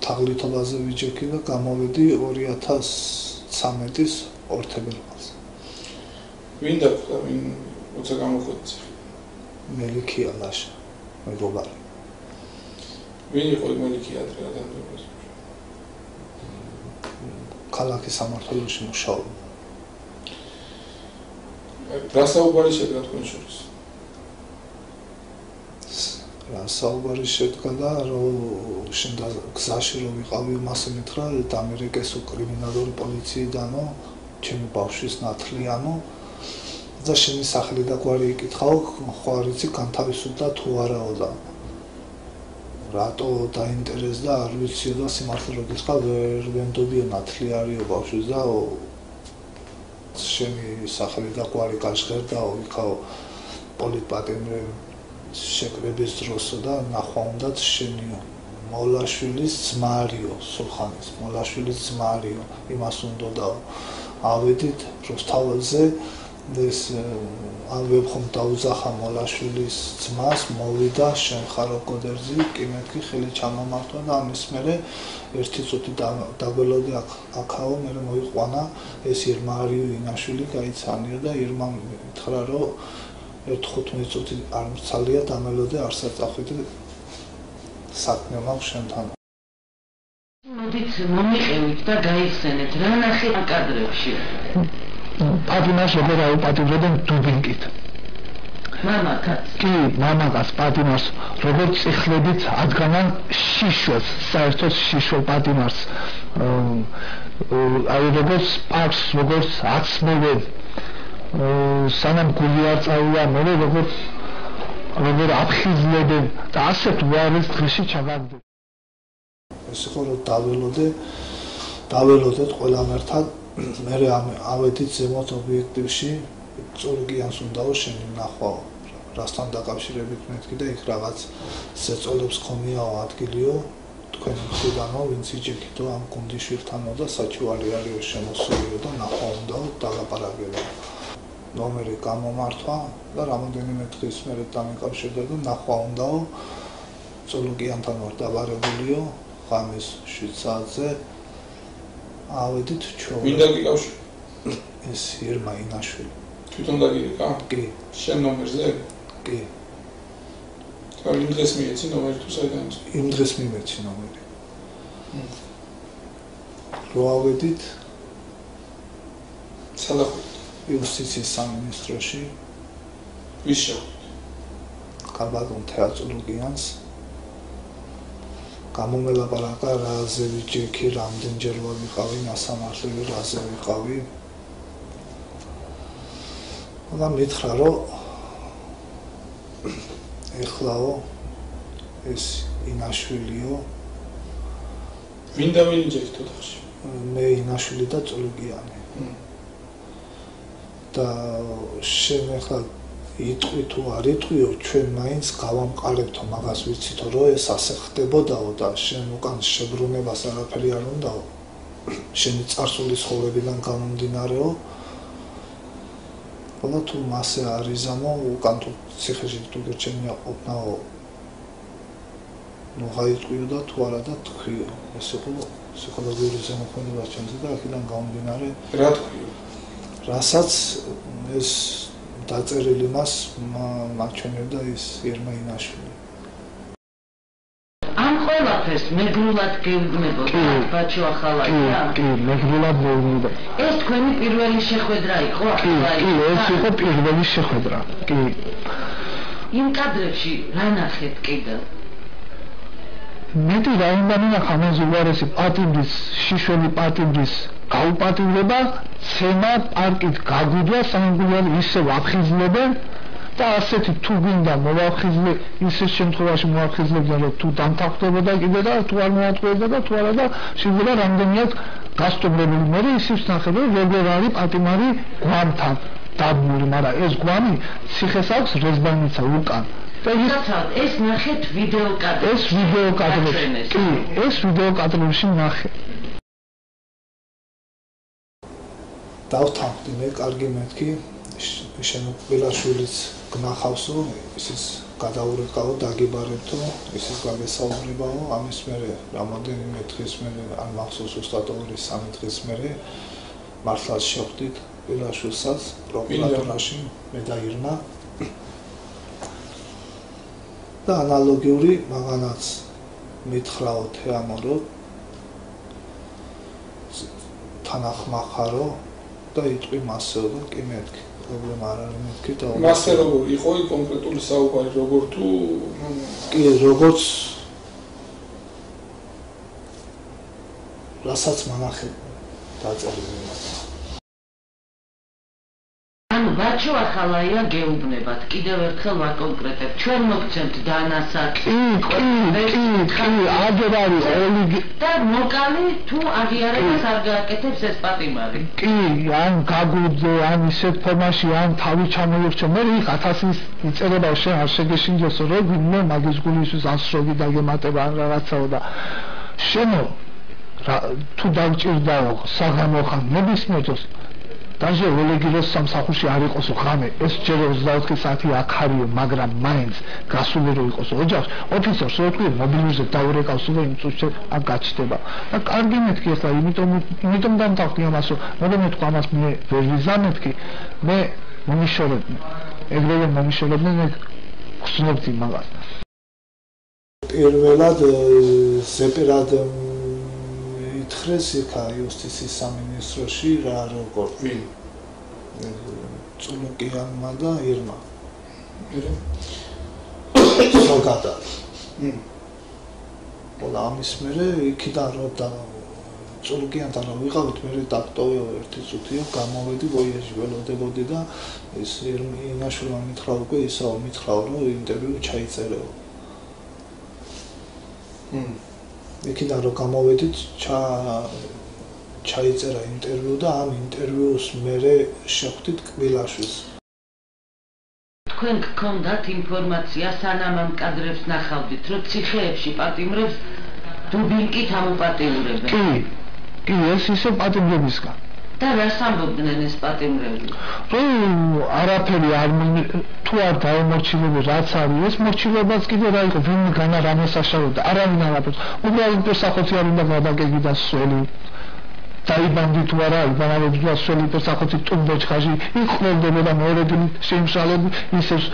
თაღლითობაზე ვიჯექი და გამოვედი 2013-ის 2 თებერვალს. ვინ დაკვდა, ვინ როცა გამოხვედით? მელიქია ლაშა, მეგობარი. ვინ იყო მელიქია ადრე ადამიანს? ქალაქის სამმართველოში მუშაობდა. რა საუბარი შედგა თქვენ შორის? რა საუბარი შედგა და რომ შენ გზაში რომ ვიყავი მასე მითხრა დამერეკესო კრიმინალური პოლიციიდანო ჩემი ბავშვის ნათლიანო და შენი სახელი და გვარი იკითხავ ხო არ იცი განთავისუფლდა თუ არაო და რატო დაინტერესდა არ ვიციო და სიმართლე რომ გითხრა ვერ ვენდობიო ნათლი არისო ბავშვის და შენი სახელი და გვარი გაჟღერდაო იქაო პოლიტპატიმრები შეკრების დროსო და ნახვა უნდათ შენიო მოლაშვილის ძმარიო სულხანის მოლაშვილის ძმარიო იმას უნდაო ავედით როსთაველზე ეს ან ვებხომ დაუძახა მოლაშვილის ძმას მოვიდა შენ ხარო კოდერზი კი მეთქი ხელი ჩამომართვა და ამის მერე ერთი წუთი დაგველოდი აქაო მერე მოიყვანა ეს ირმარიო ინაშვილი გაიცანია და ირმა მითხრა რომ 15 წუთი არ მცალია დამელოდე არსად წახვიდე საქმე მაქვს შენთან. მოდით მომიყევით და გაიხსენეთ რა ნახეთ კადრებში. პატიმას როგორ აუპატიმრებენ დუბინკით. მამაკაც. კი, მამაკაც პატიმას როგორც წიხლებით ადგენან შიშველს, საერთოდ შიშველ პატიმას აი როგორც პარკს როგორც აცმევენ სანამ გული არ წავიდა მერე როგორ აფხიზლებენ და ასეთ უარის დღეში ჩავაგდე. ეს იყო რომ დაველოდეთ ყველამ ერთად მერე ავედით ზემოთ ობიექტივში წურგიანს უნდაო შენი ნახვაო რასთან დაკავშირებით მეთქი და იქ რაღაც ზეწოლებს ხომიაო ადგილიო თქვენი მხრიდანო ვინც იჯექითო ამ გუნდიშვილთანო და საჩივარი არისო შემოსულიო და ნახვა უნდაო დაგაპარაკებო ნომერი გამომართვა და რამოდენიმე დღის მერე დამიკავშირდა და ნახვა უნდაო წულუკიანთან ვარ დაბარეულიო ღამის 7 საათზე ავედით ჩვენ ვინ დაგიკავშირა? ეს ირმა ინაშვილი თვითონ დაგიკა? კი შენ ნომერზე? კი იმ დღეს მიეცი ნომერი თუ საიდან? იმ დღეს მიმეცი ნომერი რო ავედით სადახვით? იუსტიციის სამინისტროში ვის შეხვდით? კაბატონ თეატრულიანს გამომელაპარაკა რაზე ვიჯექი რამდენჯერ ვიყავი მასამართლე რაზე ვიყავი და მითხრა რომ ეხლაო ეს ინაშვილიო ვინ და ვინ იჯექით ოთახში? მე ინაშვილი და წულუკიანი და შენ ახლა იტყვი თუ არ იტყვიო ჩვენ მაინც გავამყარებთო მაგას ვიცითო რომ ეს ასე ხდებოდაო და შენ უკან შებრუნებას არაფერი არ უნდაო შენი წარსული ცხოვრებიდან გამომდინარეო ხოლო თუ მასე არ იზამო უკან თუ ციხეში თუ გერჩენია ყოფნაო ნუ გაიტყვიო და თუ არა და თქვიო ეს იყო ფსიქოლოგიური ზემოქმედება ჩემზე და აქედან გამომდინარე რა თქვიო? რასაც ეს დაწერილი მას მაჩვენებდა ის ირმა ინაშვილი. ამ ყველაფერს მეგრულად გეუბნებოდ ბაჩო ახალაია? კი, მეგრულად მოვიდა. ეს თქვენი პირველი შეხვედრა იყო? კი, ეს იყო პირველი შეხვედრა. კი. იმ კადრებში რა ნახეთ კიდევ? მეტი რაიმდანი ნახა ამაზე უარესი პატიმრის, შიშველი პატიმრის გაუპატიმრება, ცემა პარკით გაგუდვა, სამგულიანი ისევ აფხიზლებენ და ასეთი თუ გინდა მოვახიზლე ისეთ შემთხვევაში მოვახიზლებდნენ რომ თუ დამთავრდებოდა კიდე და თუ არ მოატყუებდა და თუ არა და შეიძლება რამდენიათ გასტუმრებული მე ისიც ნახე რომ როგორ არის პატიმარი გვამთან დაბმული, მაგრამ ეს გვამი ციხეს აქვს რეზბანიცა უკან. ეს ნახეთ ვიდეო კადრებში. ეს ვიდეო კადრებში. კი, ეს ვიდეო კადრებში ნახე. დავთანხმდი მე კარგი მეთქი შენ ბელაშვილიც გნახავსო ის გადაურეკავო, დაგიბარებთო, ისიც გაგესაუბრებაო, ამის მერე რამოდენიმე დღის მერე, ან მახსოვს ზუსტად 2-3 დღის მერე მართლაც შევხვდით ვილაშვილსაც პროკურატურაში, მე და ირმა. და ანალოგიური მაგანაც მითხრაო თეამორო, თანახმახარო და იტყვი მასეო და კი მეთქი. პრობლემა არ არის მეთქი და მასე როგორ იყო კონკრეტული საუბარი როგორ თუ კი როგორც რასაც მანახე დაწერილი ანუ ბაჩო ახალაია გეუბნებათ კიდევ ერთხელ ვაკონკრეტებ ჩვენ მოგცემთ დანასაკ კი აგერ არის ოლიგ და მოკალი თუ აღიარებას არ გააკეთებს ეს პატიმარი კი ან გაგუძე ან ისეთ ფორმაში ან თავი ჩამოირჩე მე იქ 1000-ის იწერება შენ არ შეგეშინჯოსო რომ ვინმე მაგის გულისთვის ასროგი დაგემატება ან რაღაცაო და შენო თუ დაგჭირდაო საღამო ხან ნებისმიერ დროს даже ოლეგიროს სამსახურში არ იყოსო ხამე ეს ჯერ 24 საათი აქ არისო მაგრამ მაინც გასული რო იყოსო ოჯახს ოფიცერს რო თქვი მობილურზე დაურეკავს და იმ წუთში აქ გაჩნდება და კარგი მეთქი ახლა იმიტომ დამთავრდი ამასო მაგრამ მე თქვა ამას მე ვერ ვიზამეთქი მე მომიშორებდი ეგრევე მომიშორებდი მე ხსნობდი მაგას პირველად ზეპერად ითხრეს იქა იუსტიციის სამინისტროში რა როგორ ვინ წულუკიანმა და ირმა ზოგადად ყველა ამის მერე იქიდან რომ და წულუკიანთან რომ ვიყავით მე დაკტოვე ერთი წუთია გამოვედი ვოიაჟი ველოდებოდი და ეს ირმაშვილმა მითხრა უკვე ისაო მითხრა რომ ინტერვიუ ჩაიწერეო იქიდან რომ გამოვედით ჩაიწერა ინტერვიუ და ამ ინტერვიუს მერე შეხვდით კბილაშვილს თქვენ გქონდათ ინფორმაცია სანამ ამ კადრებს ნახავდით რომ ციხეებში პატიმრებს დუბინკით ამოპატიმრებენ კი ეს ისე პატიმრებისგან და რას ამბობდნენ ეს პატიმრები რომ არაფერი არ თუ არ დაემორჩილები რაც არის ეს მორჩილებაც კიდე რა იყო ვინ განა რამეს აშავებდა არავინ არაფერს უბრალოდ პერსახოცი არ უნდა გადაგეგიდა სველი დაიბანდი თუ არა იბანავებს და სველი პერსახოცი ტუმბოჩხაში იყროვდება მოერედილი შეიმშალები ისევ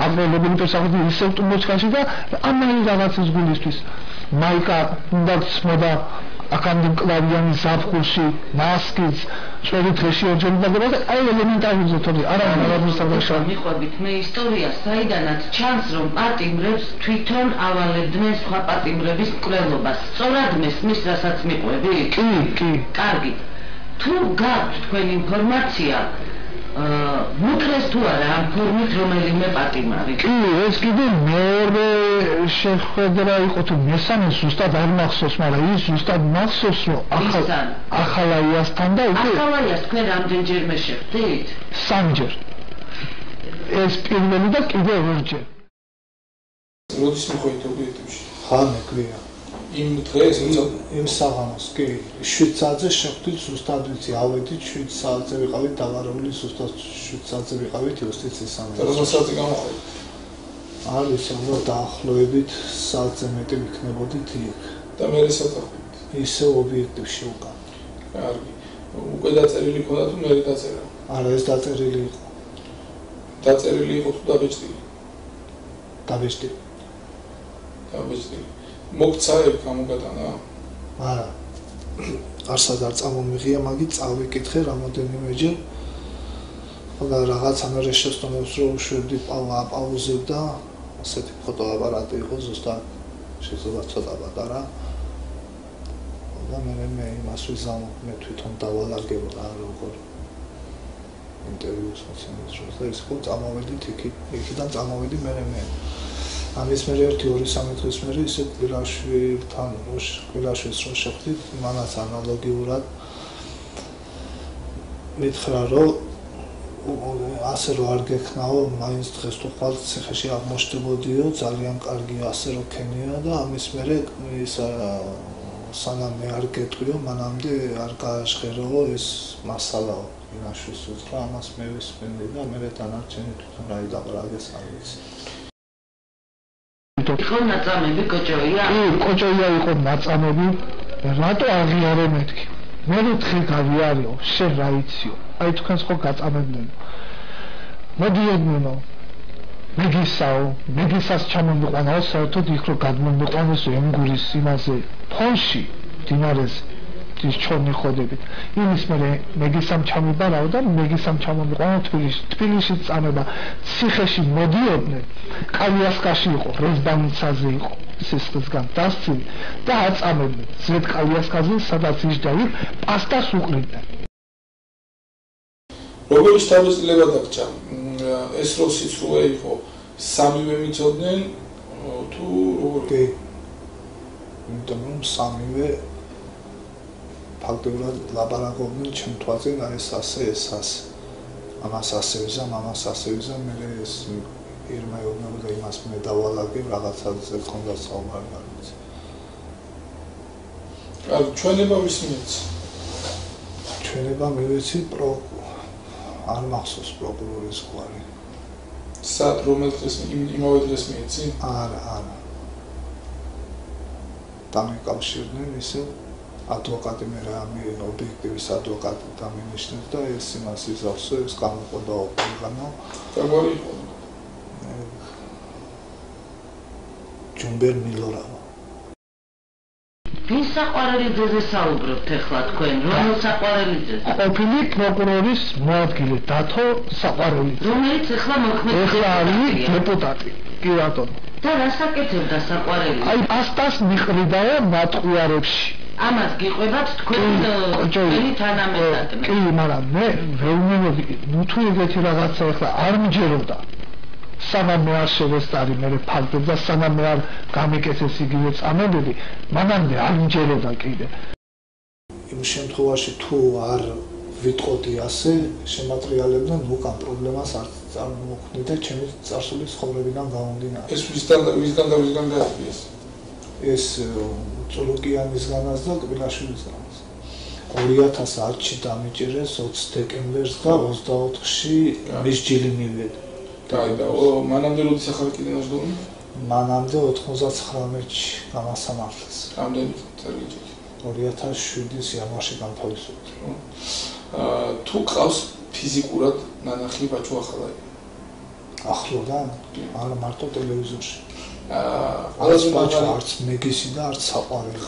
აღროლებული პერსახოცი ისევ ტუმბოჩხაში და ამალი რაღაცის გულისთვის მაიკა უნდა ცმოდა აქამდე მკლავიანი ზაფხულში მასკიც წვერი დღეში ორჯერ დაგება და აი ელემენტარული ზეთოდი არავინ არ მოსწავლეშა მიყვებით მე ისტორია საიდანაც ჩანს რომ პატიმრებს თვითონ ავალებდნენ სხვა პატიმრების მკვლელობას სწორად მესმის რასაც მიყვები კი კარგი თუ გაქვთ თქვენ ინფორმაცია მოკრეს თუ არა ამ ფორმით რომელიმე პატიმარი კი ეს კიდე მეორე შეხვედრა იყო თუ მესამე ზუსტად არ მახსოვს მაგრამ ის ზუსტად მახსოვს რომ ახალაიასთან და უკვე ახალაიას თქვენ რამდენჯერმე შეხვდით? 3-ჯერ ეს პირველი და კიდე 2-ჯერ როდის მიხვედით ობიექტივში? ხანე ქვია იმ დღეს იმ საღამოს კი 7 საათზე შეხვდით ზუსტად ვიცი ავედით 7 საათზე ვიყავით დაბარებული ზუსტად 7 საათზე ვიყავით იუსტიციის სამინისტროში და საათზე გამოხდით არ ვიცი რომ დაახლოებით საათზე მეტი ვიქნებოდით იქ და მე რასაძახით ისე ობიექტივში უკან კარგი უკვე დაწერილი ქონდა თუ მე დაწერა არა ეს დაწერილი იყო თუ დაბეჭდილი დაბეჭდილი მოგცა ეგ გამოგატანა? არა. არსად არ წამომიღია, მაგით წავიკითხე რამოდენიმეჯერ. და რაღაცა მერე შეცდომებს რომ უშვებდი აპაუზებდა, ასეთი ფოტოაპარატი იყო ზუსტად შეიძლება ცოტა პატარა. და მე იმას ვიზამობ, მე თვითონ დავალაგებ რა როგორ ინტერვიუს მოცემს რომ და ის ხო წამოვედით იქიდან წამოვედი მე ამის მერე 1-2-3 დღის მერე ისე კბილაშვილს რომ შეხვდით მანაც ანალოგიურად მითხრა რომ ასე რომ არ გექნაო მაინც დღეს თუ ხვალ ციხეში აღმოჩნდებოდიო ძალიან კარგია ასე რომ ქენია და ამის მერე ის სანამ მე არ გეტყვიო მანამდე არ გააჟღეროო ეს მასალაო ინაშვილს უთხრა ამას მე ვისმენდი და მე დანარჩენი თვითონ რა იდაყრაგეს არ ვიცი იყო ნაწამები კოჭოია? კი, კოჭოია იყო ნაწამები. რატო აღიარე მეთქი? მე რთხე გავიარეო, შენ რა იციო? აი თქვენს ხო გაწამებდნენო. მოდიოდნენ მეგისაო, მეგისას ჩამომიყვანაო, საერთოდ იქ რო გადმომიყვანესო ემგურის იმაზე ფონში, დინარეს ის ჩონი ხოდებით. იმის მერე მეგისამ ჩამიბარაო და მეგისამ ჩამომიყვანო თბილისში წამება. ციხეში მოდიოდნენ, კალიასკაში იყო, რეზბანიცაზე იყო, სისხლისგან დასცილი და აწამებდნენ. ზედ კალიასკაზე, სადაც იჯდა იქ, პასტას უყრიდნენ. როგორი შთაბეჭდილება დაგჭა? ეს რო სიცრუე იყო, სამივე მიცოდნენ თუ როგორი? იმიტომ რომ სამივე ფაქტობრივად ლაპარაკობდნენ ჩემ თვალზე და ეს ასე, ამას ასე ვიზამ, ამას ასე ვიზამ, მე ეს ირმა ეუბნება და იმას მე დავალაგებ, რაღაცაზე ხონდა საუბარი არის. ჩვენება ვის მიეც? ჩვენება მივეცი არ მახსოვს პროკურორის გვარი. სად რომელ დღეს იმავე დღეს მიეცი? არა. დამიკავშირდნენ ისე ადვოკატი მე რამე ობიექტივის ადვოკატი დამინიშნეს და ეს იმას იზავსო, ეს გამოყოდა ორგანო. როგორი იყო? ჯუმბერ მილორავა. ვის საყვარელიძეზე საუბრობთ ახლა თქვენ? რომელ საყვარელიძეზე? ყოფილი პროკურორის მოადგილე დათო საყვარელიძე. რომელიც ახლა მოქმედი დეპუტატი. კი ბატონო. და რას აკეთებდა საყვარელიძე? აი პასტას მიყრიდაო მატყუარებში. ამას გიყვებათ თქვენი თანამედროვე. კი, მაგრამ მე ვეუბნები, თუ ეგეთი რაღაცა ახლა არ მჯეროდა. სანამ მე არ შევესწარი მე ფაქტებს და სანამ მე არ გამიკეთეს იგივე წამებები, მანამდე არ მჯეროდა კიდე. იმ შემთხვევაში თუ არ ვიტყოდი ასე, შემატრიალებდნენ უკან პრობლემას არ წარმოუქმნიდა ჩემი წარსული ცხოვრებიდან გამომდინარე. ეს ვისგან გაიწვიეს? ეს წულუკიანისგანაც და კბილაშვილისგანაც. 2010-ში დამიჭირეს 20 დეკემბერს და 24-ში მის ჯილი მივედი. აი და მანამდე როდის ახალი კიდე ნაშრომი? მანამდე 99-ში გამასამართლეს. ამდენი წელი. 2007-ის იანვარში განთავისუფლდა. თუ ყავს ფიზიკურად ნანახი ბაჭუ ახალაი? ახლოდან? არა მარტო ტელევიზორში. ყველაზე ბაჭუ არც მეგისი და არც საყვარელი.